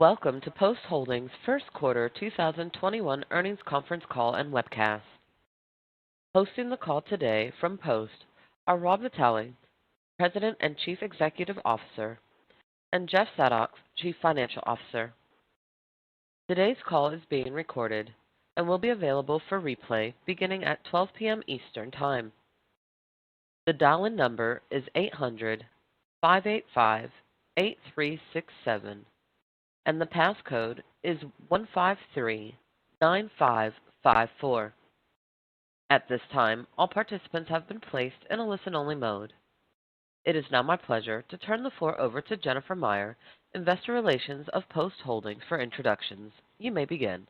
Welcome to Post Holdings First Quarter 2021 Earnings Conference Call and Webcast. Hosting the call today from Post are Rob Vitale, President and Chief Executive Officer, and Jeff Zadoks, Chief Financial Officer. Today's call is being recorded and will be available for replay beginning at 12 p.m. Eastern Time. The dial-in number is 800-585-8367, and the passcode is 1539554. At this time, all participants have been placed in a listen-only mode. It is now my pleasure to turn the floor over to Jennifer Meyer, Investor Relations of Post Holdings, for introductions. You may begin.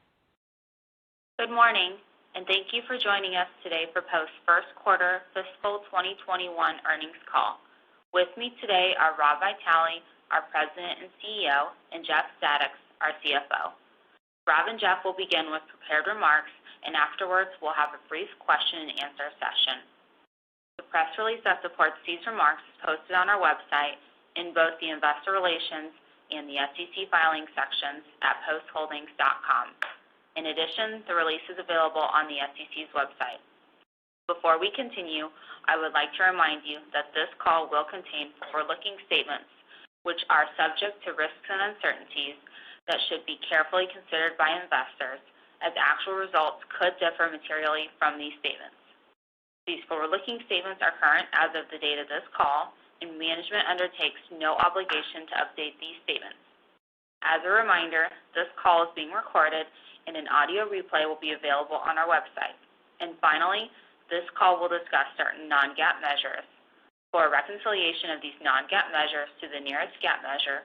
Good morning, and thank you for joining us today for Post's First Quarter Fiscal 2021 Earnings Call. With me today are Rob Vitale, our President and CEO, and Jeff Zadoks, our CFO. Rob and Jeff will begin with prepared remarks, and afterwards we'll have a brief question and answer session. The press release that supports these remarks is posted on our website in both the Investor Relations and the SEC filing sections at postholdings.com. In addition, the release is available on the SEC's website. Before we continue, I would like to remind you that this call will contain forward-looking statements which are subject to risks and uncertainties that should be carefully considered by investors, as actual results could differ materially from these statements. These forward-looking statements are current as of the date of this call, and management undertakes no obligation to update these statements. As a reminder, this call is being recorded, and an audio replay will be available on our website. And finally, this call will discuss certain non-GAAP measures. For a reconciliation of these non-GAAP measures to the nearest GAAP measure,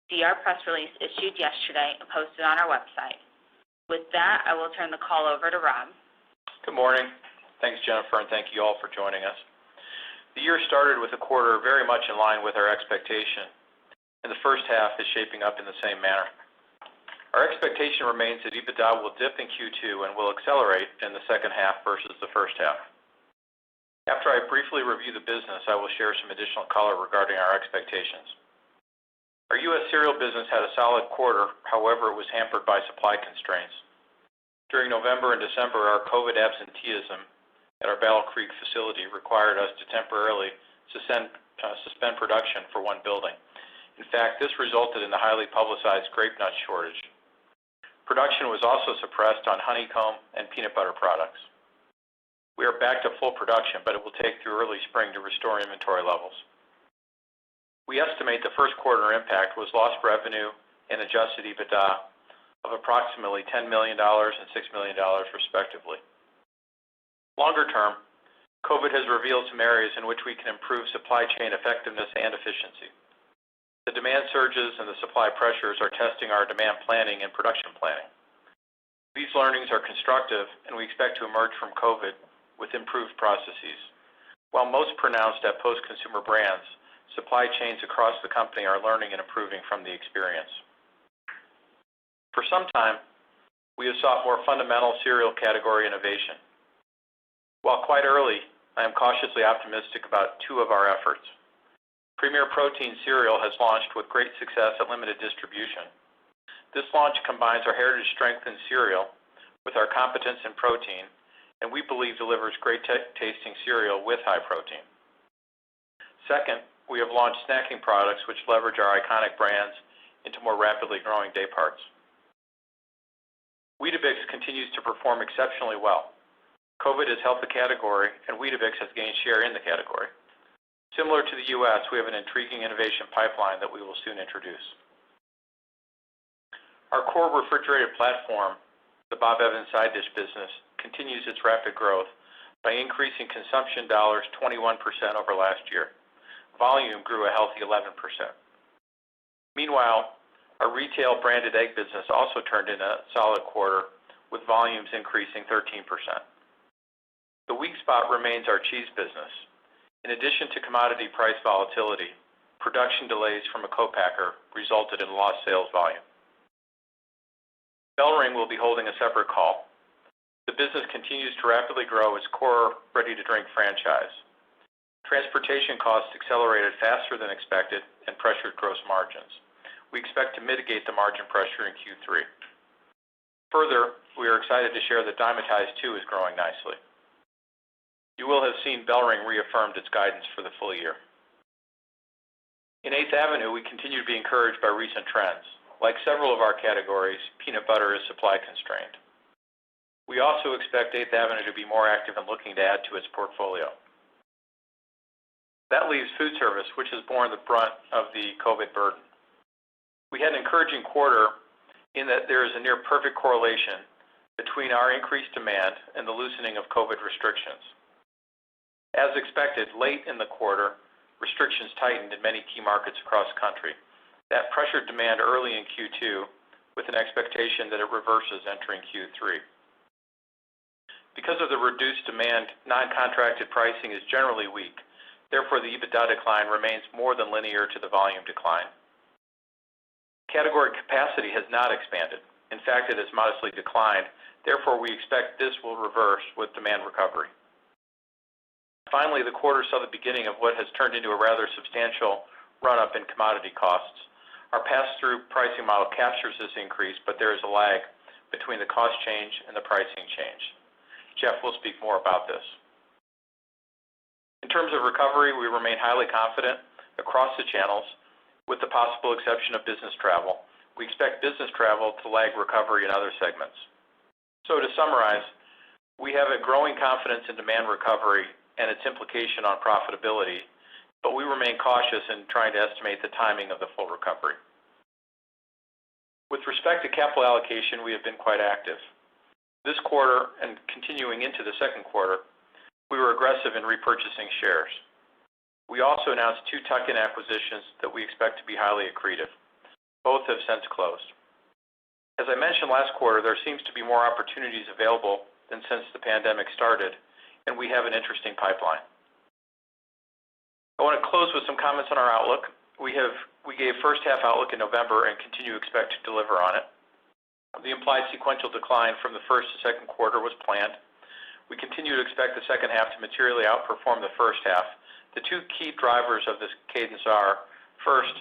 see our press release issued yesterday and posted on our website. With that, I will turn the call over to Rob. Good morning. Thanks, Jennifer, and thank you all for joining us. The year started with a quarter very much in line with our expectation, and the first half is shaping up in the same manner. Our expectation remains that EBITDA will dip in Q2 and will accelerate in the second half versus the first half. After I briefly review the business, I will share some additional color regarding our expectations. Our U.S. cereal business had a solid quarter, however, it was hampered by supply constraints. During November and December, our COVID absenteeism at our Battle Creek facility required us to temporarily suspend production for one building. In fact, this resulted in the highly publicized grape nut shortage. Production was also suppressed on honeycomb and peanut butter products. We are back to full production, but it will take through early spring to restore inventory levels. We estimate the first quarter impact was lost revenue and adjusted EBITDA of approximately $10 million and $6 million, respectively. Longer term, COVID has revealed some areas in which we can improve supply chain effectiveness and efficiency. The demand surges and the supply pressures are testing our demand planning and production planning. These learnings are constructive, and we expect to emerge from COVID with improved processes. While most pronounced at Post Consumer Brands, supply chains across the company are learning and improving from the experience. For some time, we have sought more fundamental cereal category innovation. While quite early, I am cautiously optimistic about two of our efforts. Premier Protein cereal has launched with great success at limited distribution. This launch combines our heritage strength in cereal with our competence in protein, and we believe delivers great tasting cereal with high protein. Second, we have launched snacking products which leverage our iconic brands into more rapidly growing day parts. Weetabix continues to perform exceptionally well. COVID has helped the category, and Weetabix has gained share in the category. Similar to the U.S., we have an intriguing innovation pipeline that we will soon introduce. Our core refrigerated platform, the Bob Evans side dish business, continues its rapid growth by increasing consumption dollars 21% over last year. Volume grew a healthy 11%. Meanwhile, our retail branded egg business also turned in a solid quarter, with volumes increasing 13%. The weak spot remains our cheese business. In addition to commodity price volatility, production delays from a co-packer resulted in lost sales volume. BellRing will be holding a separate call. The business continues to rapidly grow its core ready-to-drink franchise. Transportation costs accelerated faster than expected and pressured gross margins. we expect to mitigate the margin pressure in Q3. Further, we are excited to share that Dymatize 2 is growing nicely. You will have seen BellRing reaffirmed its guidance for the full year. In 8th Avenue, we continue to be encouraged by recent trends. Like several of our categories, peanut butter is supply constrained. We also expect 8th Avenue to be more active in looking to add to its portfolio. That leaves food service, which has borne the brunt of the COVID burden. We had an encouraging quarter in that there is a near perfect correlation between our increased demand and the loosening of COVID restrictions. As expected, late in the quarter, restrictions tightened in many key markets across the country. That pressured demand early in Q2 with an expectation that it reverses entering Q3. Because of the reduced demand, non-contracted pricing is generally weak. Therefore, the EBITDA decline remains more than linear to the volume decline. Category capacity has not expanded. In fact, it has modestly declined. Therefore, we expect this will reverse with demand recovery. Finally, the quarter saw the beginning of what has turned into a rather substantial run-up in commodity costs. Our pass-through pricing model captures this increase, but there is a lag between the cost change and the pricing change. Jeff will speak more about this. In terms of recovery, we remain highly confident across the channels, with the possible exception of business travel. We expect business travel to lag recovery in other segments. So to summarize, we have a growing confidence in demand recovery and its implication on profitability, but we remain cautious in trying to estimate the timing of the full recovery. With respect to capital allocation, we have been quite active. This quarter and continuing into the second quarter, we were aggressive in repurchasing shares. We also announced 2 tuck-in acquisitions that we expect to be highly accretive. Both have since closed. As I mentioned last quarter, there seems to be more opportunities available than since the pandemic started, and we have an interesting pipeline. I want to close with some comments on our outlook. We gave first half outlook in November and continue to expect to deliver on it. The implied sequential decline from the first to second quarter was planned. We continue to expect the second half to materially outperform the first half. The 2 key drivers of this cadence are, first,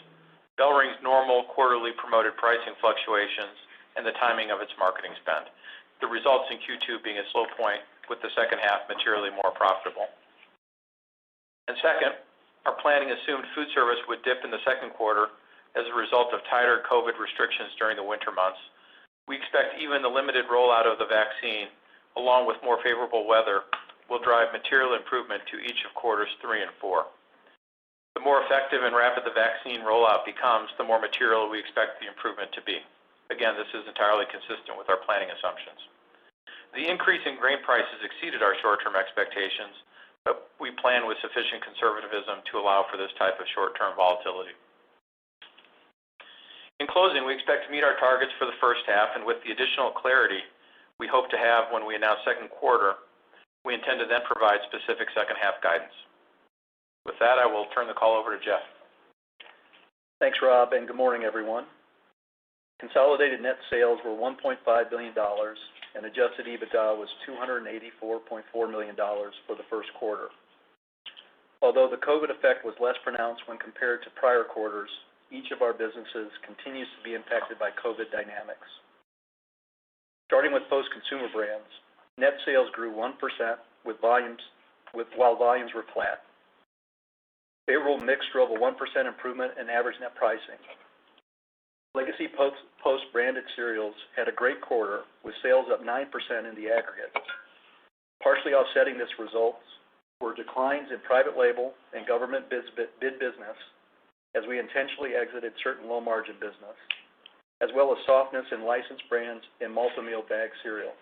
BellRing's normal quarterly promoted pricing fluctuations and the timing of its marketing spend. The results in Q2 being a slow point, with the second half materially more profitable. And second, our planning assumed food service would dip in the second quarter as a result of tighter COVID restrictions during the winter months. We expect even the limited rollout of the vaccine, along with more favorable weather, will drive material improvement to each of quarters 3 and 4. The more effective and rapid the vaccine rollout becomes, the more material we expect the improvement to be. Again, this is entirely consistent with our planning assumptions. The increase in grain prices exceeded our short-term expectations, but we plan with sufficient conservatism to allow for this type of short-term volatility. In closing, we expect to meet our targets for the first half, and with the additional clarity we hope to have when we announce second quarter, we intend to then provide specific second half guidance. With that, I will turn the call over to Jeff. Thanks, Rob, and good morning, everyone. Consolidated net sales were $1.5 billion, and adjusted EBITDA was $284.4 million for the first quarter. Although the COVID effect was less pronounced when compared to prior quarters, each of our businesses continues to be impacted by COVID dynamics. Starting with Post Consumer Brands, net sales grew 1% while volumes were flat. Favorable mix drove a 1% improvement in average net pricing. Legacy Post branded cereals had a great quarter, with sales up 9% in the aggregate. Partially offsetting this results were declines in private label and government bid business, as we intentionally exited certain low-margin business, as well as softness in licensed brands and multi-meal bag cereal.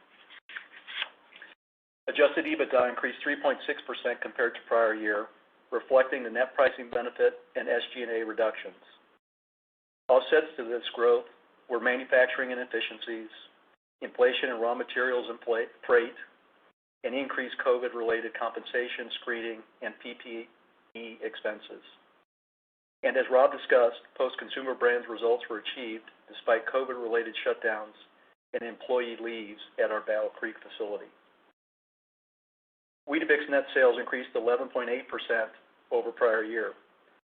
Adjusted EBITDA increased 3.6% compared to prior year, reflecting the net pricing benefit and SG&A reductions. Offsets to this growth were manufacturing inefficiencies, inflation in raw materials and freight, and increased COVID-related compensation, screening, and PPE expenses. And as Rob discussed, Post Consumer Brands results were achieved despite COVID-related shutdowns and employee leaves at our Battle Creek facility. Weetabix net sales increased 11.8% over prior year.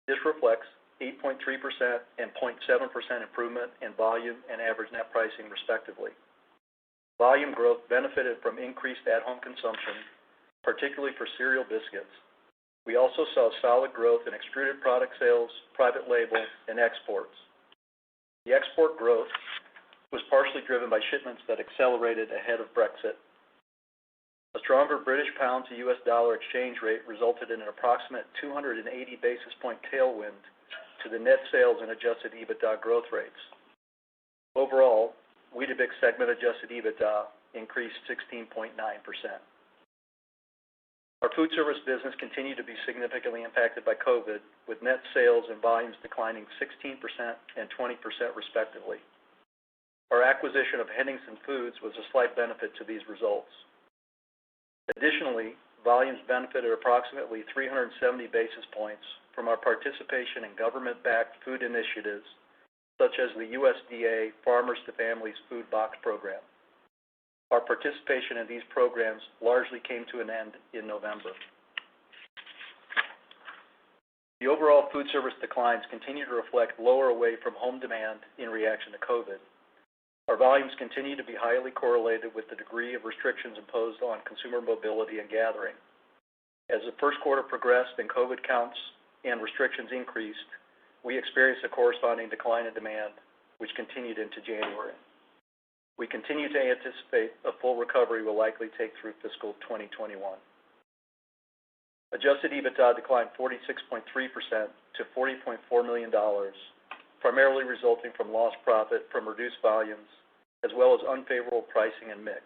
This reflects 8.3% and 0.7% improvement in volume and average net pricing, respectively. Volume growth benefited from increased at-home consumption, particularly for cereal biscuits. We also saw solid growth in extruded product sales, private label, and exports. The export growth was partially driven by shipments that accelerated ahead of Brexit. A stronger British pound to U.S. dollar exchange rate resulted in an approximate 280 basis point tailwind to the net sales and adjusted EBITDA growth rates. Overall, Weetabix segment adjusted EBITDA increased 16.9%. Our food service business continued to be significantly impacted by COVID, with net sales and volumes declining 16% and 20% respectively. Our acquisition of Henningsen Foods was a slight benefit to these results. Additionally, volumes benefited approximately 370 basis points from our participation in government-backed food initiatives, such as the USDA Farmers to Families Food Box Program. Our participation in these programs largely came to an end in November. The overall food service declines continue to reflect lower away-from-home demand in reaction to COVID. Our volumes continue to be highly correlated with the degree of restrictions imposed on consumer mobility and gathering. As the first quarter progressed and COVID counts and restrictions increased, we experienced a corresponding decline in demand, which continued into January. We continue to anticipate a full recovery will likely take through fiscal 2021. Adjusted EBITDA declined 46.3% to $40.4 million, primarily resulting from lost profit from reduced volumes, as well as unfavorable pricing and mix.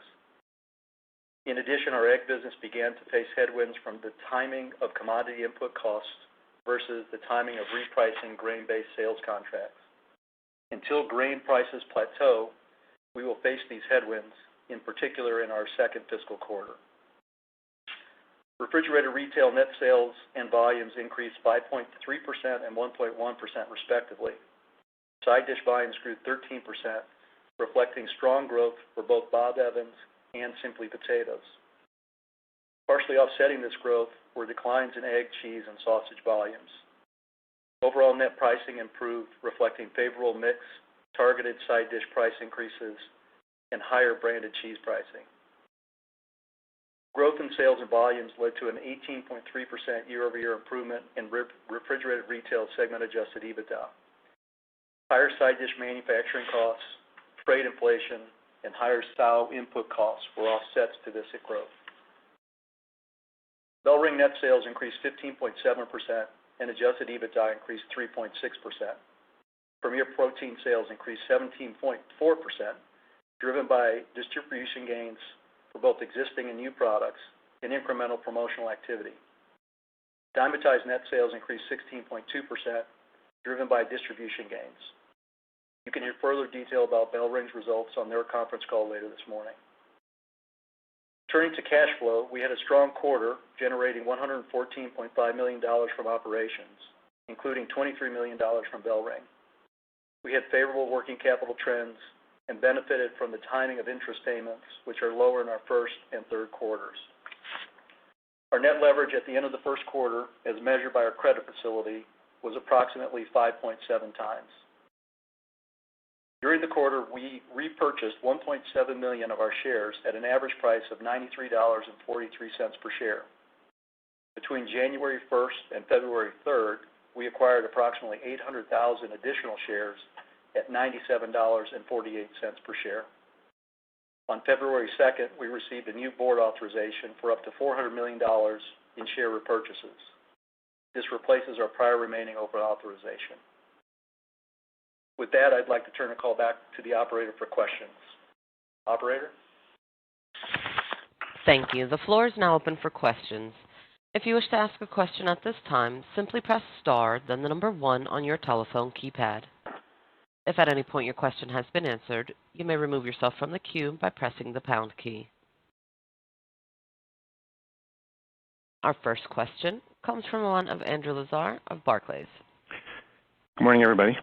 In addition, our egg business began to face headwinds from the timing of commodity input costs versus the timing of repricing grain-based sales contracts. Until grain prices plateau, we will face these headwinds, in particular in our second fiscal quarter. Refrigerated retail net sales and volumes increased 5.3% and 1.1% respectively. Side dish volumes grew 13%, reflecting strong growth for both Bob Evans and Simply Potatoes. Partially offsetting this growth were declines in egg, cheese, and sausage volumes. Overall net pricing improved, reflecting favorable mix, targeted side dish price increases, and higher branded cheese pricing. Growth in sales and volumes led to an 18.3% year-over-year improvement in refrigerated retail segment adjusted EBITDA. Higher side dish manufacturing costs, freight inflation, and higher sow input costs were offsets to this growth. BellRing net sales increased 15.7% and adjusted EBITDA increased 3.6%. Premier Protein sales increased 17.4%, driven by distribution gains for both existing and new products and incremental promotional activity. Dymatize net sales increased 16.2%, driven by distribution gains. You can hear further detail about BellRing's results on their conference call later this morning. Turning to cash flow, we had a strong quarter, generating $114.5 million from operations, including $23 million from BellRing. We had favorable working capital trends and benefited from the timing of interest payments, which are lower in our first and third quarters. Our net leverage at the end of the first quarter, as measured by our credit facility, was approximately 5.7 times. During the quarter, we repurchased 1.7 million of our shares at an average price of $93.43 per share. Between January 1st and February 3rd, we acquired approximately 800,000 additional shares at $97.48 per share. On February 2nd, we received a new board authorization for up to $400 million in share repurchases. This replaces our prior remaining open authorization. With that, I'd like to turn the call back to the operator for questions. Operator? Thank you. The floor is now open for questions. If you wish to ask a question at this time, simply press star, then the number 1 on your telephone keypad. If at any point your question has been answered, you may remove yourself from the queue by pressing the pound key. Our first question comes from one of Andrew Lazar of Barclays. Good morning, everybody.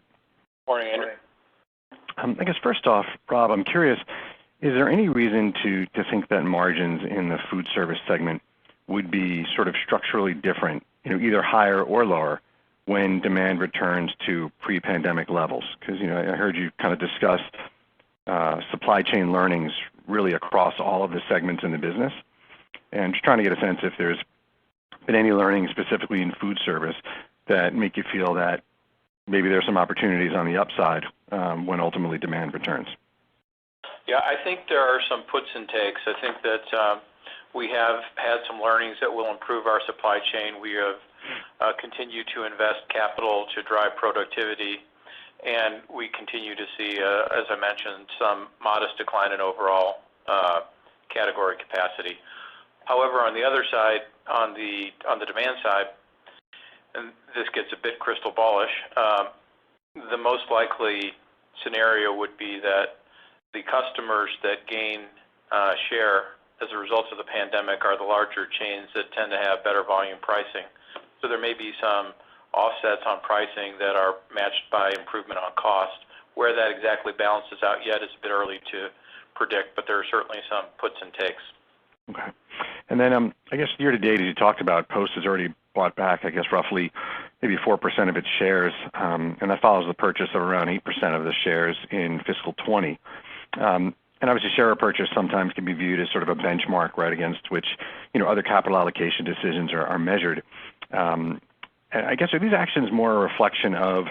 Morning, Andrew. I guess first off, Rob, I'm curious, is there any reason to think that margins in the food service segment would be sort of structurally different, either higher or lower when demand returns to pre-pandemic levels? Because, I heard you kind of discuss supply chain learnings really across all of the segments in the business. And just trying to get a sense if there's been any learning specifically in food service that make you feel that maybe there's some opportunities on the upside when ultimately demand returns. Yeah, I think there are some puts and takes. I think that we have had some learnings that will improve our supply chain. We have continued to invest capital to drive productivity, and we continue to see, as I mentioned, some modest decline in overall category capacity. However, on the other side, on the demand side, and this gets a bit crystal ballish, the most likely scenario would be that the customers that gain share as a result of the pandemic are the larger chains that tend to have better volume pricing. So there may be some offsets on pricing that are matched by improvement on cost. Where that exactly balances out yet is a bit early to predict, but there are certainly some puts and takes. Okay. And then I guess year to date, as you talked about, Post has already bought back, I guess, roughly maybe 4% of its shares, and that follows the purchase of around 8% of the shares in fiscal 20. And obviously, share repurchase sometimes can be viewed as sort of a benchmark, right, against which other capital allocation decisions are measured. And I guess are these actions more a reflection of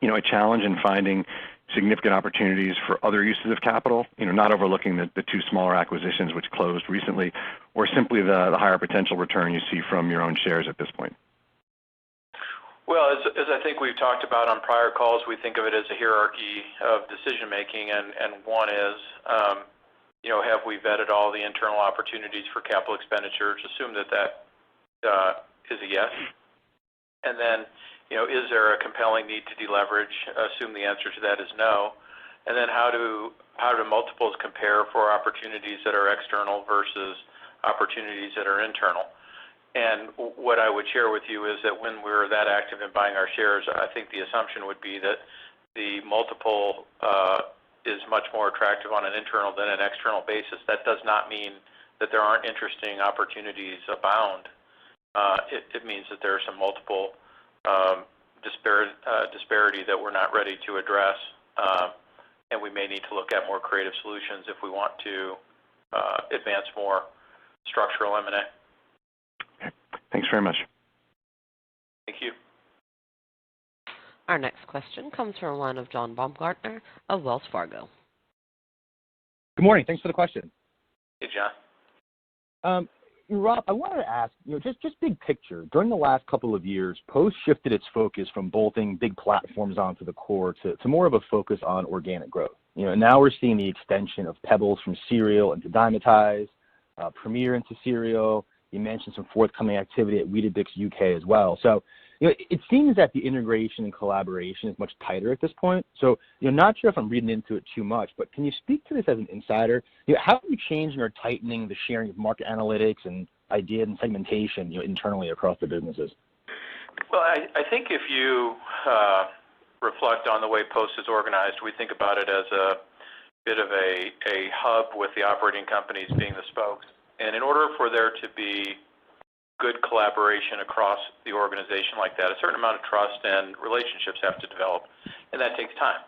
a challenge in finding significant opportunities for other uses of capital, not overlooking the two smaller acquisitions which closed recently, or simply the higher potential return you see from your own shares at this point? Well, as I think we've talked about on prior calls, we think of it as a hierarchy of decision making, and one is, have we vetted all the internal opportunities for capital expenditures? Assume that is a yes. And then, is there a compelling need to deleverage? Assume the answer to that is no. And then how do multiples compare for opportunities that are external versus opportunities that are internal? And what I would share with you is that when we're that active in buying our shares, I think the assumption would be that the multiple is much more attractive on an internal than an external basis. That does not mean that there aren't interesting opportunities abound. It means that there are some multiple disparity that we're not ready to address, and we may need to look at more creative solutions if we want to advance more structural M&A. Okay. Thanks very much. Thank you. Our next question comes from one of John Baumgartner of Wells Fargo. Good morning. Thanks for the question. Hey, John. Rob, I wanted to ask, just big picture. During the last couple of years, Post shifted its focus from bolting big platforms onto the core to more of a focus on organic growth. And now we're seeing the extension of Pebbles from cereal into Dymatize, Premier into cereal. You mentioned some forthcoming activity at Weetabix UK as well. So, it seems that the integration and collaboration is much tighter at this point. So, not sure if I'm reading into it too much, but can you speak to this as an insider? How are you changing or tightening the sharing of market analytics and ideas and segmentation, internally across the businesses? Well, I think if you reflect on the way Post is organized, we think about it as a bit of a hub with the operating companies being the spokes. And in order for there to be good collaboration across the organization like that, a certain amount of trust and relationships have to develop, and that takes time.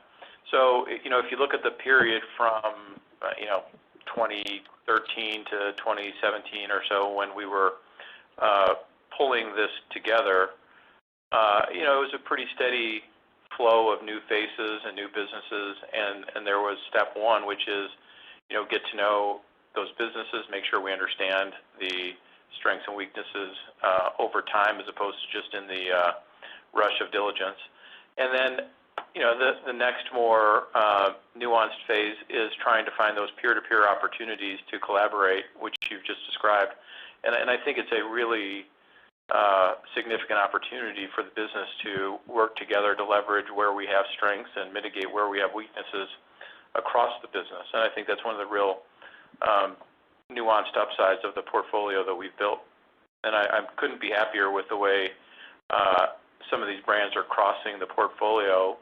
So, if you look at the period from, 2013 to 2017 or so, when we were pulling this together, it was a pretty steady flow of new faces and new businesses, and there was step one, which is, get to know those businesses, make sure we understand the strengths and weaknesses over time as opposed to just in the rush of diligence. And then, the next more nuanced phase is trying to find those peer-to-peer opportunities to collaborate, which you've just described. And I think it's a really significant opportunity for the business to work together to leverage where we have strengths and mitigate where we have weaknesses across the business. And I think that's one of the real nuanced upsides of the portfolio that we've built. And I couldn't be happier with the way some of these brands are crossing the portfolio,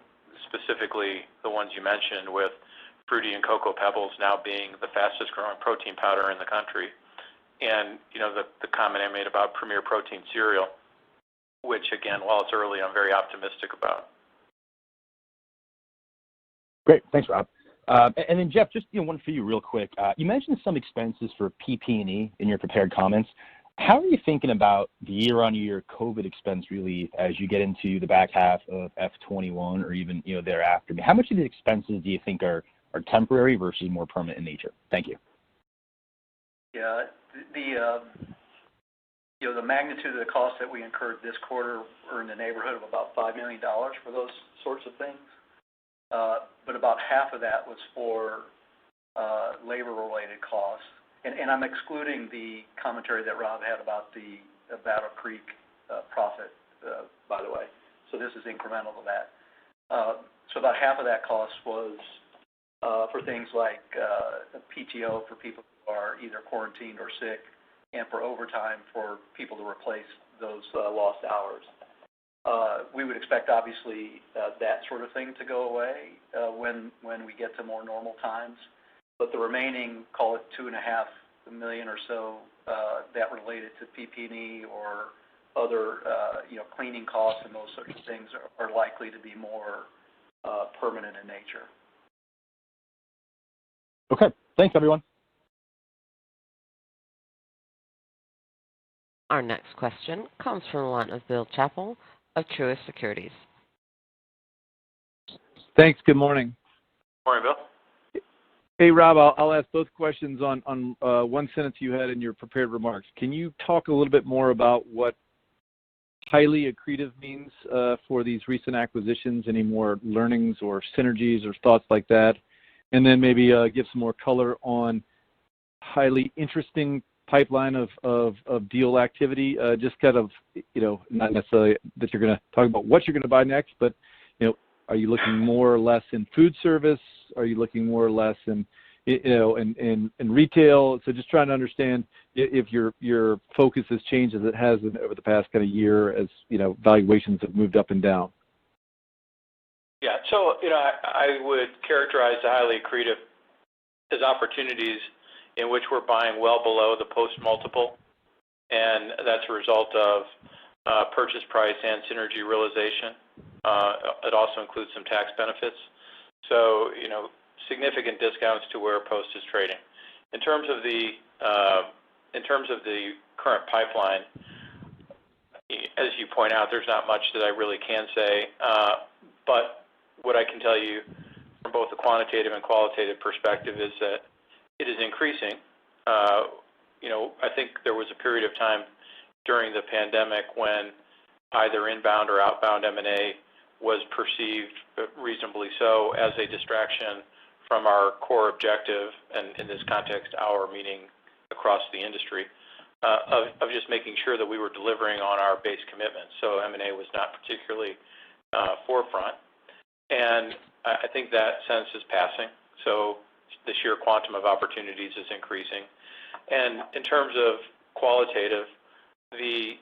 specifically the ones you mentioned, with Fruity and Cocoa Pebbles now being the fastest growing protein powder in the country. And, the comment I made about Premier Protein cereal, which, again, while it's early, I'm very optimistic about. Great. Thanks, Rob. And then, Jeff, just one for you real quick. You mentioned some expenses for PP&E in your prepared comments. How are you thinking about the year-on-year COVID expense relief as you get into the back half of F21 or even thereafter? I mean, how much of the expenses do you think are temporary versus more permanent in nature? Thank you. Yeah, the magnitude of the costs that we incurred this quarter are in the neighborhood of about $5 million for those sorts of things. But about half of that was for labor-related costs. And I'm excluding the commentary that Rob had about the Battle Creek profit, by the way. So this is incremental to that. So about half of that cost was for things like PTO for people who are either quarantined or sick, and for overtime for people to replace those lost hours. We would expect, obviously, that sort of thing to go away when we get to more normal times. But the remaining, call it $2.5 million or so, that related to PP&E or other, cleaning costs and those sorts of things are likely to be more permanent in nature. Okay. Thanks, everyone. Our next question comes from the line of Bill Chappell of Truist Securities. Thanks. Good morning. Morning, Bill. Hey, Rob, I'll ask both questions on one sentence you had in your prepared remarks. Can you talk a little bit more about what highly accretive means for these recent acquisitions? Any more learnings or synergies or thoughts like that? And then maybe give some more color on highly interesting pipeline of deal activity. Just kind of, not necessarily that you're going to talk about what you're going to buy next, but are you looking more or less in food service? Are you looking more or less in retail? So just trying to understand if your focus has changed as it has over the past kind of year as valuations have moved up and down. Yeah, so I would characterize the highly accretive as opportunities in which we're buying well below the post multiple, and that's a result of purchase price and synergy realization. It also includes some tax benefits. So, significant discounts to where Post is trading. In terms of the current pipeline, as you point out, there's not much that I really can say. But what I can tell you from both the quantitative and qualitative perspective is that it is increasing. I think there was a period of time during the pandemic when either inbound or outbound M&A was perceived, reasonably so, as a distraction from our core objective, and in this context, our meaning across the industry, of just making sure that we were delivering on our base commitments. So M&A was not particularly forefront. And I think that sense is passing. So the sheer quantum of opportunities is increasing. And in terms of qualitative, the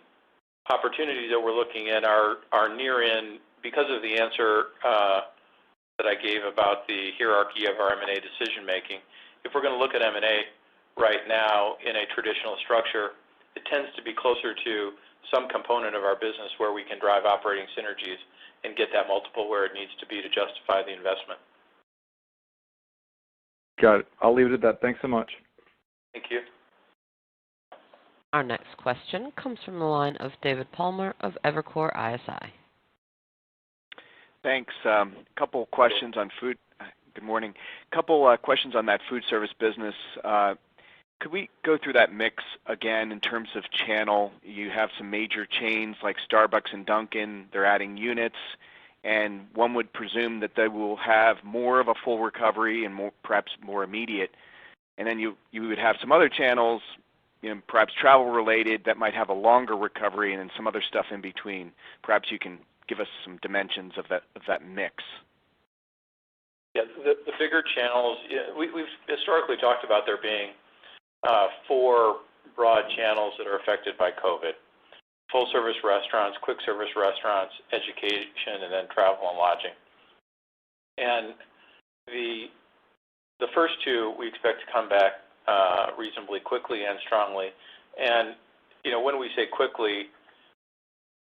opportunities that we're looking at are near in, because of the answer that I gave about the hierarchy of our M&A decision making. If we're going to look at M&A right now in a traditional structure, it tends to be closer to some component of our business where we can drive operating synergies and get that multiple where it needs to be to justify the investment. Got it. I'll leave it at that. Thanks so much. Thank you. Our next question comes from the line of David Palmer of Evercore ISI. Thanks. Couple questions on food. Good morning. Couple questions on that food service business. Could we go through that mix again in terms of channel? You have some major chains like Starbucks and Dunkin'. They're adding units, and one would presume that they will have more of a full recovery and perhaps more immediate. And then you would have some other channels, perhaps travel related, that might have a longer recovery, and then some other stuff in between. Perhaps you can give us some dimensions of that mix. Yeah, the bigger channels, we've historically talked about there being 4 broad channels that are affected by COVID: full service restaurants, quick service restaurants, education, and then travel and lodging. And the first 2 we expect to come back reasonably quickly and strongly. And when we say quickly,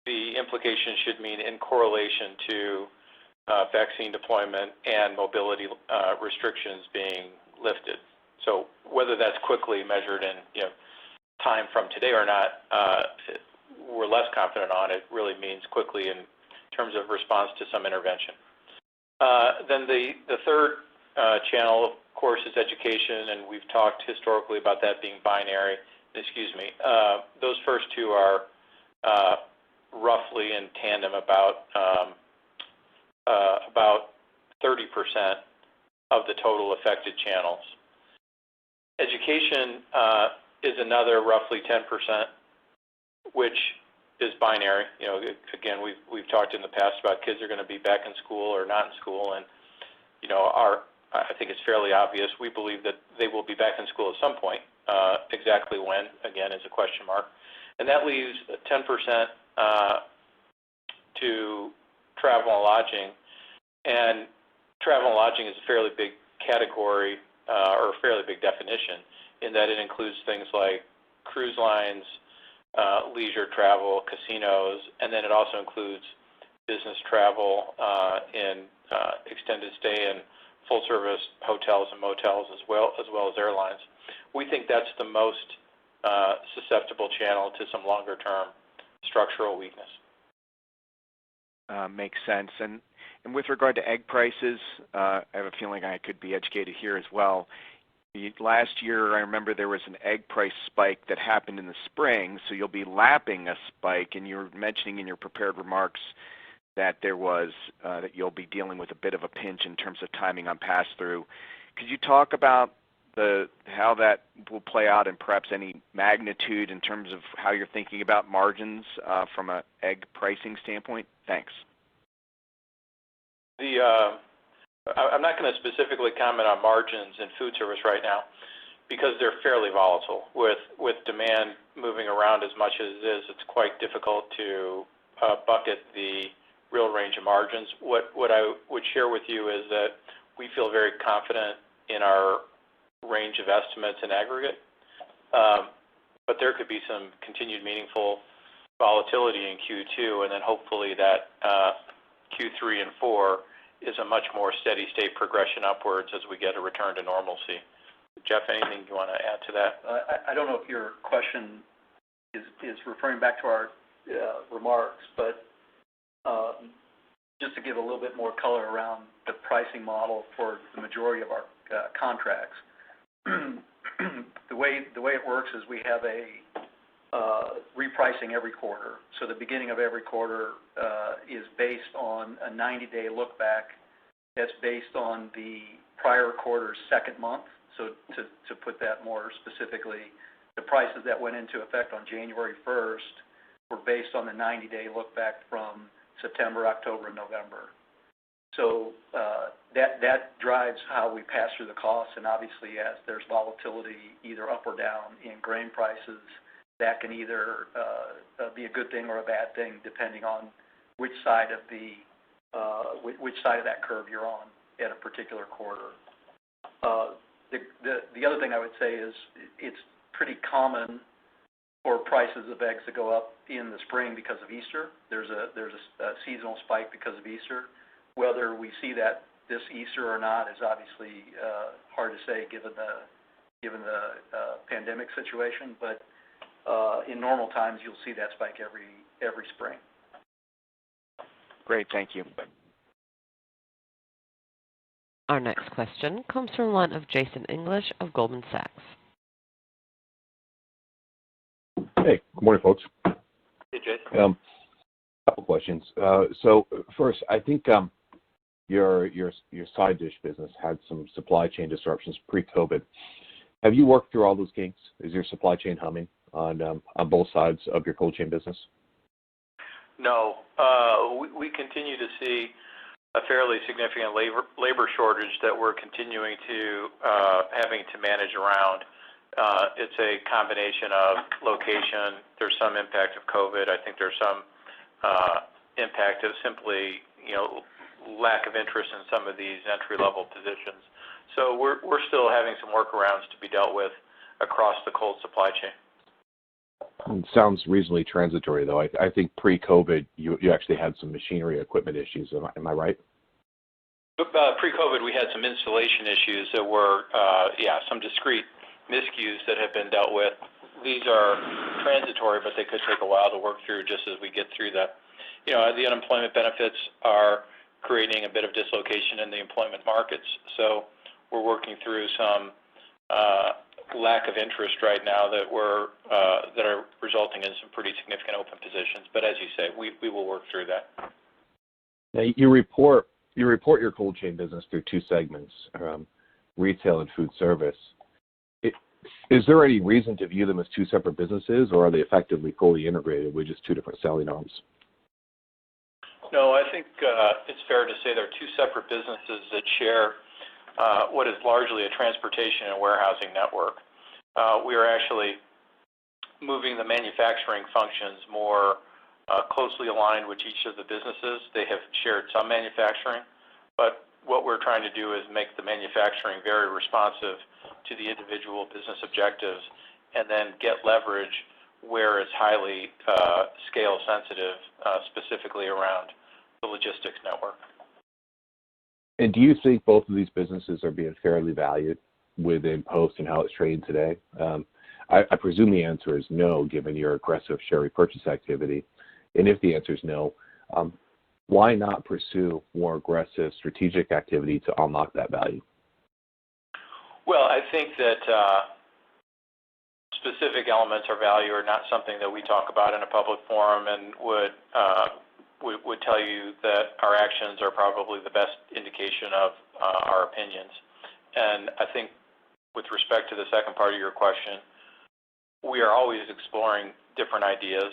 the implication should mean in correlation to vaccine deployment and mobility restrictions being lifted. So whether that's quickly measured in time from today or not, we're less confident on. It really means quickly in terms of response to some intervention. Then the third channel, of course, is education, and we've talked historically about that being binary. Those first two are roughly in tandem, about 30% of the total affected channels. Education is another roughly 10%, which is binary. Again, we've talked in the past about kids are going to be back in school or not in school, and I think it's fairly obvious. We believe that they will be back in school at some point. Exactly when, again, is a question mark. And that leaves 10% to travel and lodging. And travel and lodging is a fairly big category or a fairly big definition in that it includes things like cruise lines, leisure travel, casinos, and then it also includes business travel in extended stay and full-service hotels and motels as well as airlines. We think that's the most susceptible channel to some longer-term structural weakness. Makes sense. And with regard to egg prices, I have a feeling I could be educated here as well. Last year, I remember there was an egg price spike that happened in the spring, so you'll be lapping a spike, and you were mentioning in your prepared remarks that there was that you'll be dealing with a bit of a pinch in terms of timing on pass-through. Could you talk about how that will play out and perhaps any magnitude in terms of how you're thinking about margins from an egg pricing standpoint? Thanks. I'm not going to specifically comment on margins in food service right now because they're fairly volatile. With demand moving around as much as it is, it's quite difficult to bucket the real range of margins. What I would share with you is that we feel very confident in our range of estimates in aggregate, but there could be some continued meaningful volatility in Q2, and then hopefully that Q3 and 4 is a much more steady state progression upwards as we get a return to normalcy. Jeff, anything you want to add to that? I don't know if your question is referring back to our remarks, but just to give a little bit more color around the pricing model for the majority of our contracts. The way it works is we have a repricing every quarter. So the beginning of every quarter is based on a 90-day look back that's based on the prior quarter's second month. So to put that more specifically, the prices that went into effect on January 1st were based on the 90-day look back from September, October, and November. So that drives how we pass through the costs, and obviously as there's volatility either up or down in grain prices, that can either be a good thing or a bad thing depending on which side of that curve you're on at a particular quarter. The other thing I would say is it's pretty common for prices of eggs to go up in the spring because of Easter. There's a seasonal spike because of Easter. Whether we see that this Easter or not is obviously hard to say given the pandemic situation, but in normal times you'll see that spike every spring. Great, thank you. Our next question comes from one of Jason English of Goldman Sachs. Hey, good morning, folks. Hey, Jason. Couple questions. So first, I think your side dish business had some supply chain disruptions pre-COVID. Have you worked through all those kinks? Is your supply chain humming on both sides of your cold chain business? No, we continue to see a fairly significant labor shortage that we're continuing to having to manage around. It's a combination of location. There's some impact of COVID. I think there's some impact of simply lack of interest in some of these entry-level positions. So we're still having some workarounds to be dealt with across the cold supply chain. It sounds reasonably transitory, though. I think pre-COVID, you actually had some machinery equipment issues. Am I right? Pre-COVID, we had some installation issues that were, some discrete miscues that have been dealt with. These are transitory, but they could take a while to work through just as we get through that. The unemployment benefits are creating a bit of dislocation in the employment markets. So we're working through some lack of interest right now that are resulting in some pretty significant open positions. But as you say, we will work through that. Now, you report your cold chain business through two segments, retail and food service. Is there any reason to view them as two separate businesses, or are they effectively fully integrated with just two different selling arms? No, I think it's fair to say they're two separate businesses that share what is largely a transportation and warehousing network. We are actually moving the manufacturing functions more closely aligned with each of the businesses. They have shared some manufacturing, but what we're trying to do is make the manufacturing very responsive to the individual business objectives and then get leverage where it's highly scale sensitive, specifically around the logistics network. And do you think both of these businesses are being fairly valued within Post and how it's trading today? I presume the answer is no, given your aggressive share repurchase activity. And if the answer is no, why not pursue more aggressive strategic activity to unlock that value? Well, I think that specific elements of value are not something that we talk about in a public forum, and would tell you that our actions are probably the best indication of our opinions. And I think with respect to the second part of your question, we are always exploring different ideas.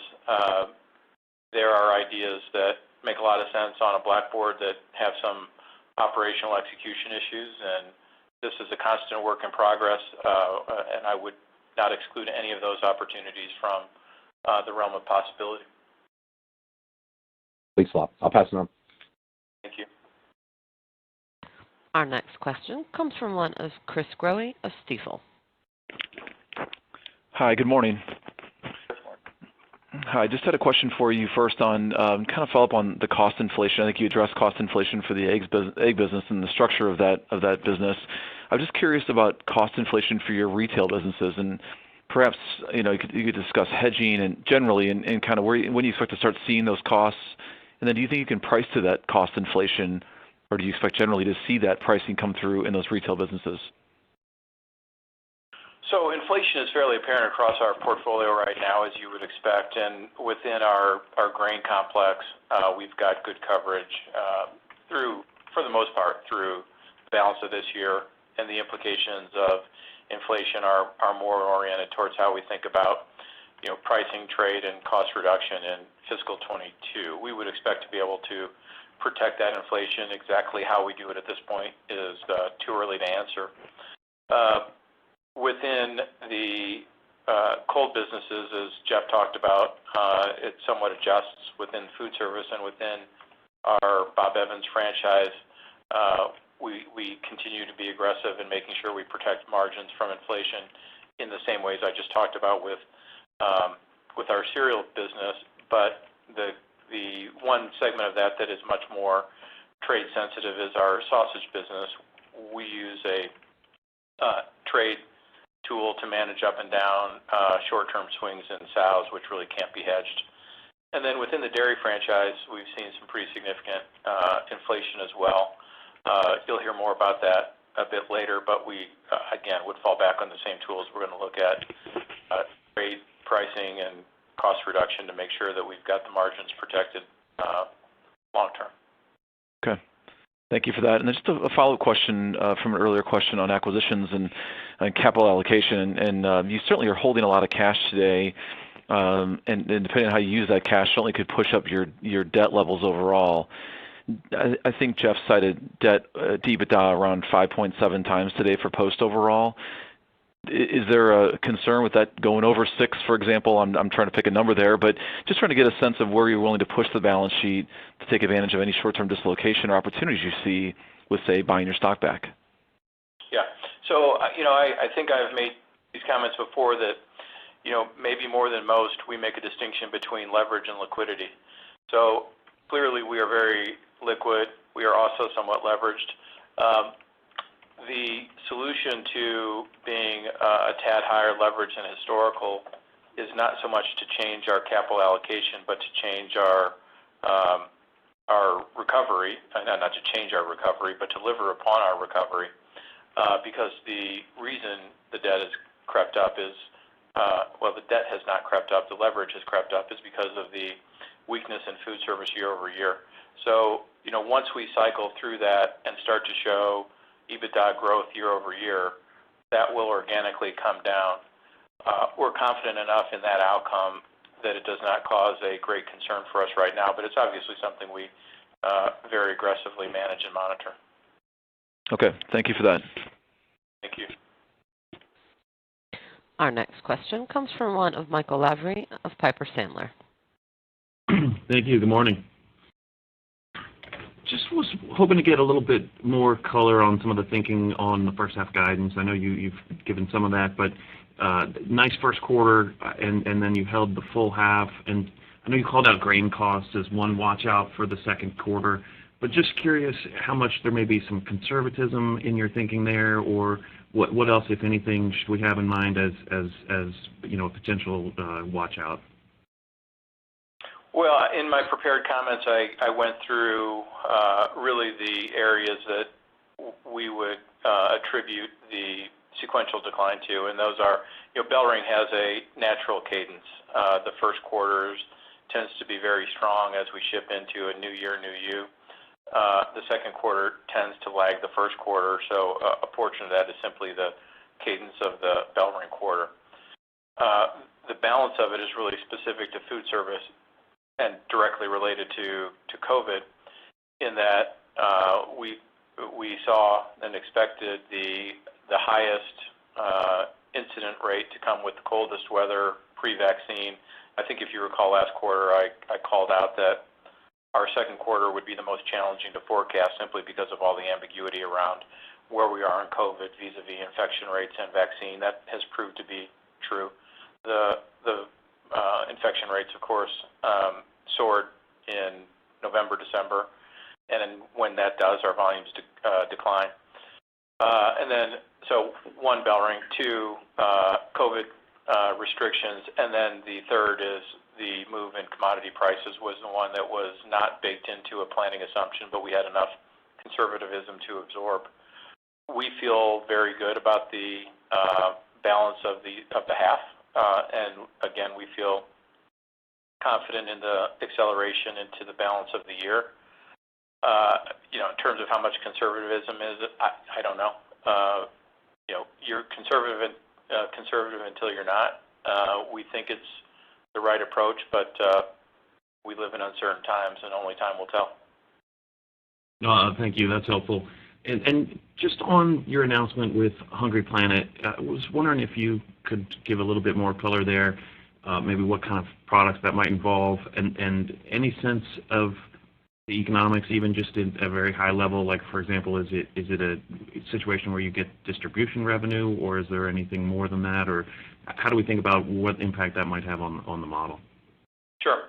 There are ideas that make a lot of sense on a blackboard that have some operational execution issues, and this is a constant work in progress, and I would not exclude any of those opportunities from the realm of possibility. Thanks a lot. I'll pass it on. Thank you. Our next question comes from one of Chris Growe of Stifel. Hi, good morning. Hi, just had a question for you first on kind of follow up on the cost inflation. I think you addressed cost inflation for the egg business and the structure of that business. I'm just curious about cost inflation for your retail businesses, and perhaps you could discuss hedging and generally and kind of when you expect to start seeing those costs, and then do you think you can price to that cost inflation, or do you expect generally to see that pricing come through in those retail businesses? So inflation is fairly apparent across our portfolio right now, as you would expect, and within our grain complex, we've got good coverage for the most part, through the balance of this year, and the implications of inflation are more oriented towards how we think about pricing, trade, and cost reduction in fiscal 22. We would expect to be able to protect that inflation. Exactly how we do it at this point is too early to answer. Within the cold businesses, as Jeff talked about, it somewhat adjusts within food service and within our Bob Evans franchise. We continue to be aggressive in making sure we protect margins from inflation in the same ways I just talked about with our cereal business. But the one segment of that is much more trade sensitive is our sausage business. We use a trade tool to manage up and down short-term swings in sows, which really can't be hedged. And then within the dairy franchise, we've seen some pretty significant inflation as well. You'll hear more about that a bit later, but we, again, would fall back on the same tools. We're going to look at trade pricing and cost reduction to make sure that we've got the margins protected long-term. Okay. Thank you for that. And just a follow-up question from an earlier question on acquisitions and capital allocation. And you certainly are holding a lot of cash today, and depending on how you use that cash, certainly could push up your debt levels overall. I think Jeff cited debt to EBITDA around 5.7 times today for Post overall. Is there a concern with that going over 6, for example? I'm trying to pick a number there, but just trying to get a sense of where you're willing to push the balance sheet to take advantage of any short-term dislocation or opportunities you see with, say, buying your stock back. Yeah. So, I think I've made these comments before that, maybe more than most, we make a distinction between leverage and liquidity. So clearly we are very liquid. We are also somewhat leveraged. The solution to being a tad higher leverage than historical is not so much to change our capital allocation, but to change our recovery, not to change our recovery, but to deliver upon our recovery. Because the reason the debt has crept up is, the debt has not crept up, the leverage has crept up, is because of the weakness in food service year over year. So, once we cycle through that and start to show EBITDA growth year over year, that will organically come down. We're confident enough in that outcome that it does not cause a great concern for us right now, but it's obviously something we very aggressively manage and monitor. Okay, thank you for that. Thank you. Our next question comes from one of Michael Lavery of Piper Sandler. Thank you. Good morning. Just was hoping to get a little bit more color on some of the thinking on the first half guidance. I know you've given some of that, but nice first quarter, and then you held the full half. And I know you called out grain costs as one watch out for the second quarter, but just curious how much there may be some conservatism in your thinking there, or what else, if anything, should we have in mind as a potential watch out? Well, in my prepared comments, I went through really the areas that we would attribute the sequential decline to, and those are, BellRing has a natural cadence. The first quarters tends to be very strong as we ship into a new year, new you. The second quarter tends to lag the first quarter, so a portion of that is simply the cadence of the BellRing quarter. The balance of it is really specific to food service and directly related to COVID, in that we saw and expected the highest incident rate to come with the coldest weather pre-vaccine. I think if you recall last quarter, I called out that our second quarter would be the most challenging to forecast simply because of all the ambiguity around where we are in COVID vis-a-vis infection rates and vaccine. That has proved to be true. The infection rates, of course, soared in November, December, and then when that does, our volumes decline. And then, so one, BellRing, two, COVID restrictions, and then the third is the move in commodity prices was the one that was not baked into a planning assumption, but we had enough conservatism to absorb. We feel very good about the balance of the half, and again, we feel confident in the acceleration into the balance of the year. In terms of how much conservatism is, I don't know. You're conservative until you're not. We think it's the right approach, but we live in uncertain times, and only time will tell. Thank you. That's helpful. And just on your announcement with Hungry Planet, I was wondering if you could give a little bit more color there, maybe what kind of products that might involve, and any sense of the economics, even just at a very high level, like, for example, is it a situation where you get distribution revenue, or is there anything more than that, or how do we think about what impact that might have on the model? Sure.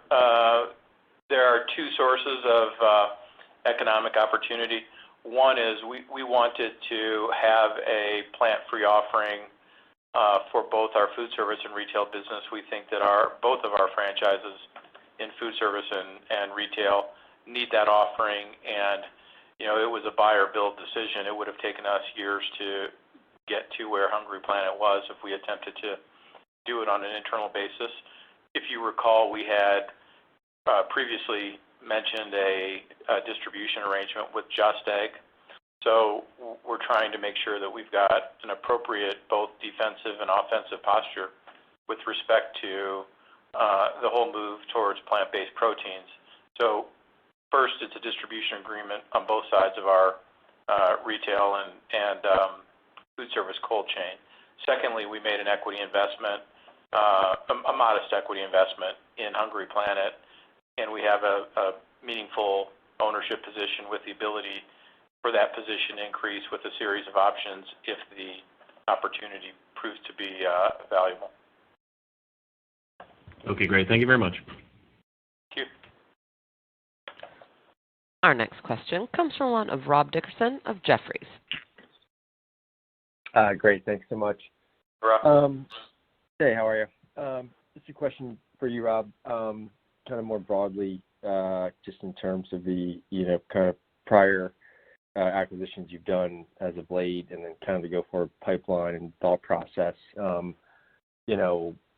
There are two sources of economic opportunity. One is we wanted to have a plant-free offering for both our food service and retail business. We think that both of our franchises in food service and retail need that offering, and it was a buy or build decision. It would have taken us years to get to where Hungry Planet was if we attempted to do it on an internal basis. If you recall, we had previously mentioned a distribution arrangement with Just Egg. So we're trying to make sure that we've got an appropriate both defensive and offensive posture with respect to the whole move towards plant-based proteins. So first, it's a distribution agreement on both sides of our retail and food service cold chain. Secondly, we made an equity investment, a modest equity investment in Hungry Planet, and we have a meaningful ownership position with the ability for that position to increase with a series of options if the opportunity proves to be valuable. Okay, great. Thank you very much. Thank you. Our next question comes from one of Rob Dickerson of Jefferies. Great. Thanks so much. Rob. Hey, how are you? Just a question for you, Rob. Kind of more broadly, just in terms of the, kind of prior acquisitions you've done as of late, and then kind of the go-forward pipeline and thought process.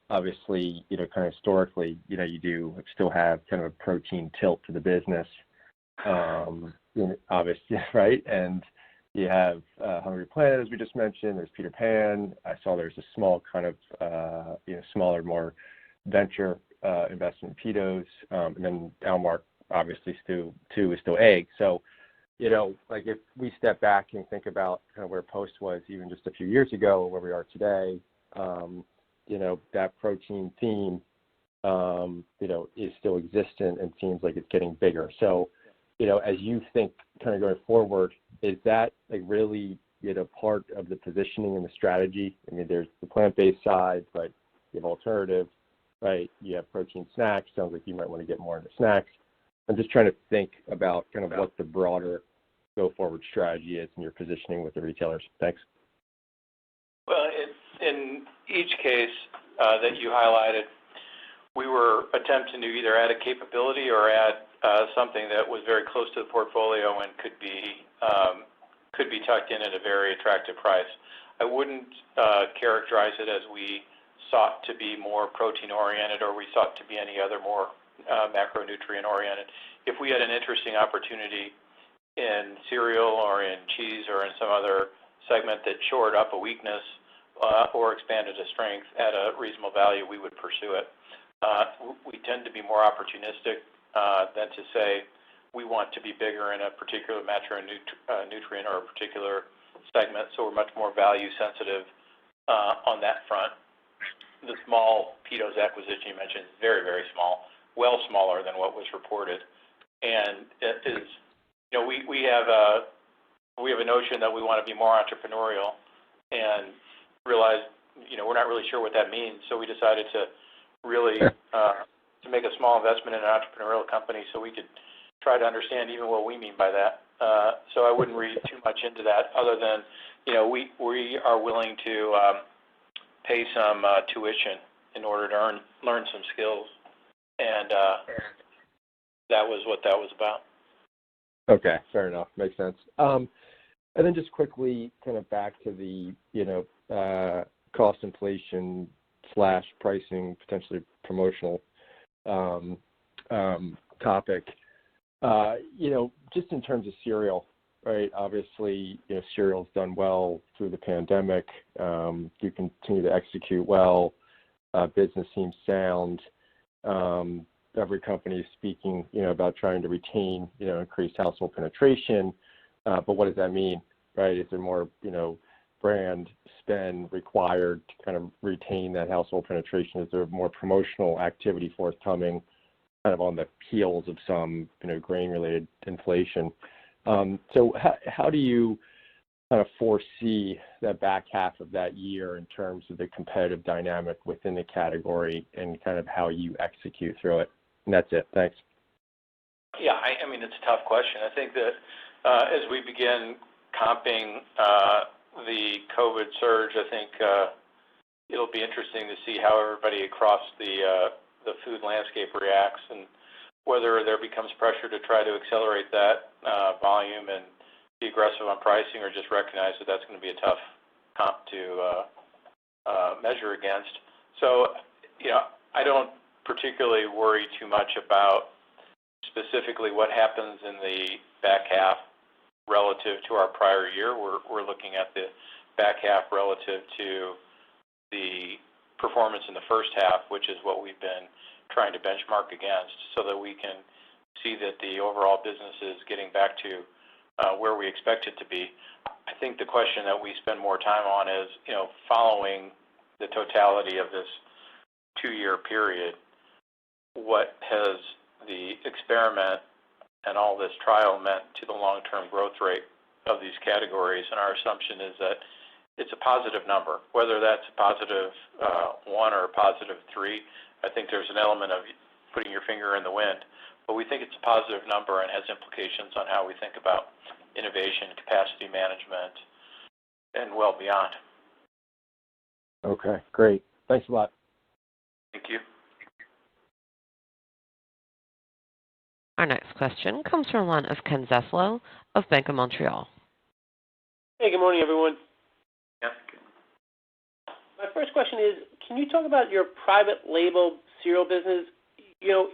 Obviously, kind of historically, you do still have kind of a protein tilt to the business, obviously, right? And you have Hungry Planet, as we just mentioned. There's Peter Pan. I saw there's a small kind of, smaller, more venture investment in Pitos, and then Almark, obviously, too, is still egg. So, like if we step back and think about kind of where Post was even just a few years ago, where we are today, that protein theme, is still existent and seems like it's getting bigger. So, as you think kind of going forward, is that like really, part of the positioning and the strategy? I mean, there's the plant-based side, but you have alternative, right? You have protein snacks. Sounds like you might want to get more into snacks. I'm just trying to think about kind of what the broader go-forward strategy is in your positioning with the retailers. Thanks. Well, in each case that you highlighted, we were attempting to either add a capability or add something that was very close to the portfolio and could be tucked in at a very attractive price. I wouldn't characterize it as we sought to be more protein-oriented or we sought to be any other more macronutrient-oriented. If we had an interesting opportunity in cereal or in cheese or in some other segment that shored up a weakness or expanded a strength at a reasonable value, we would pursue it. We tend to be more opportunistic than to say we want to be bigger in a particular macronutrient or a particular segment, so we're much more value sensitive on that front. The small Pitos acquisition you mentioned is very, very small, well smaller than what was reported, and it is, we have a notion that we want to be more entrepreneurial, and realize, we're not really sure what that means, so we decided to really to make a small investment in an entrepreneurial company so we could try to understand even what we mean by that. So I wouldn't read too much into that, other than, we are willing to pay some tuition in order to learn some skills, and that was what that was about. Okay, fair enough. Makes sense. And then just quickly, kind of back to the, cost inflation / pricing, potentially promotional topic. Just in terms of cereal, right? Obviously, cereal's done well through the pandemic. You continue to execute well. Business seems sound. Every company is speaking, about trying to retain, increased household penetration. But what does that mean, right? Is there more, brand spend required to kind of retain that household penetration? Is there more promotional activity forthcoming, kind of on the heels of some, grain-related inflation? So how do you kind of foresee that back half of that year in terms of the competitive dynamic within the category and kind of how you execute through it? And that's it. Thanks. Yeah, I mean, it's a tough question. I think that as we begin comping the COVID surge, I think it'll be interesting to see how everybody across the food landscape reacts, and whether there becomes pressure to try to accelerate that volume and be aggressive on pricing, or just recognize that that's going to be a tough comp to measure against. So, I don't particularly worry too much about specifically what happens in the back half relative to our prior year. We're looking at the back half relative to the performance in the first half, which is what we've been trying to benchmark against, so that we can see that the overall business is getting back to where we expect it to be. I think the question that we spend more time on is, following the totality of this 2-year period, what has the experiment and all this trial meant to the long-term growth rate of these categories? And our assumption is that it's a positive number. Whether that's a positive 1 or a positive 3, I think there's an element of putting your finger in the wind, but we think it's a positive number and has implications on how we think about innovation, capacity management, and well beyond. Okay, great. Thanks a lot. Thank you. Our next question comes from one of Ken Zaslow of Bank of Montreal. Hey, good morning, everyone. Yeah. My first question is, can you talk about your private label cereal business? You know,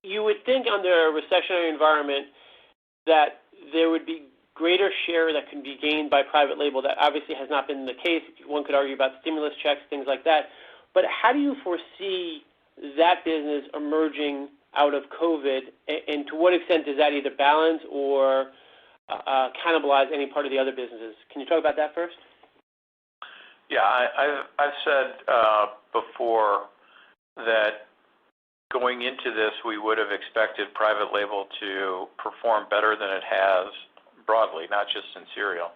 you would think under a recessionary environment that there would be greater share that can be gained by private label. That obviously has not been the case. One could argue about stimulus checks, things like that. But how do you foresee that business emerging out of COVID, and to what extent does that either balance or cannibalize any part of the other businesses? Can you talk about that first? Yeah, I've said before that going into this, we would have expected private label to perform better than it has broadly, not just in cereal,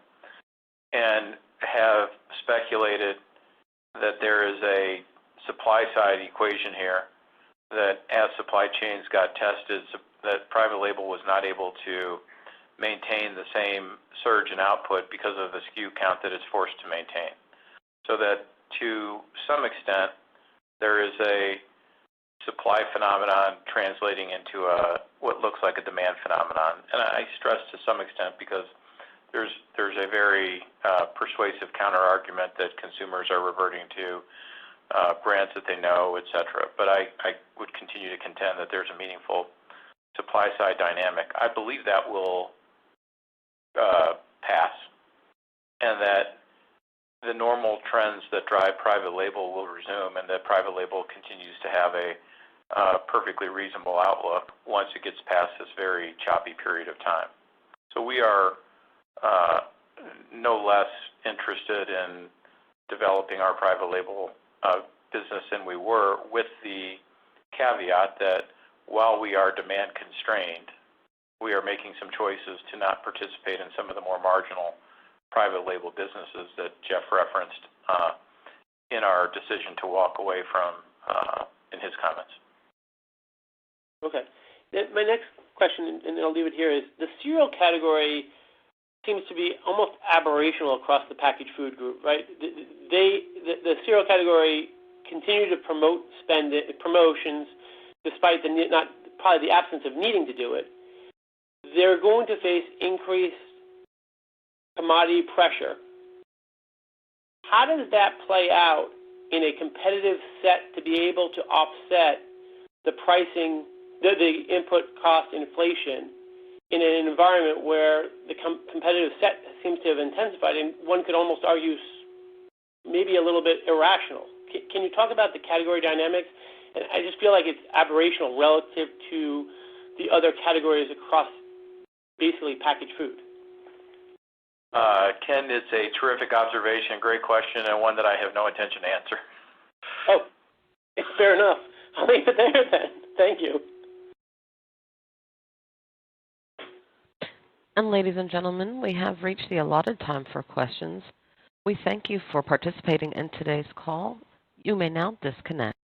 and have speculated that there is a supply side equation here, that as supply chains got tested, that private label was not able to maintain the same surge in output because of the SKU count that it's forced to maintain. So that to some extent, there is a supply phenomenon translating into what looks like a demand phenomenon. And I stress to some extent because there's a very persuasive counter argument that consumers are reverting to brands that they know, et cetera. But I would continue to contend that there's a meaningful supply side dynamic. I believe that will pass, and that the normal trends that drive private label will resume, and that private label continues to have a perfectly reasonable outlook once it gets past this very choppy period of time. So we are no less interested in developing our private label business than we were, with the caveat that while we are demand constrained, we are making some choices to not participate in some of the more marginal private label businesses that Jeff referenced in our decision to walk away from in his comments. Okay. My next question, and I'll leave it here, is the cereal category seems to be almost aberrational across the packaged food group, right? The cereal category continue to promote promotions despite probably the absence of needing to do it. They're going to face increased commodity pressure. How does that play out in a competitive set to be able to offset the pricing, the input cost inflation in an environment where the competitive set seems to have intensified, and one could almost argue maybe a little bit irrational? Can you talk about the category dynamics? And I just feel like it's aberrational relative to the other categories across basically packaged food. Ken, it's a terrific observation, great question, and one that I have no intention to answer. Oh, it's fair enough. I'll leave it there then. Thank you. And ladies and gentlemen, we have reached the allotted time for questions. We thank you for participating in today's call. You may now disconnect.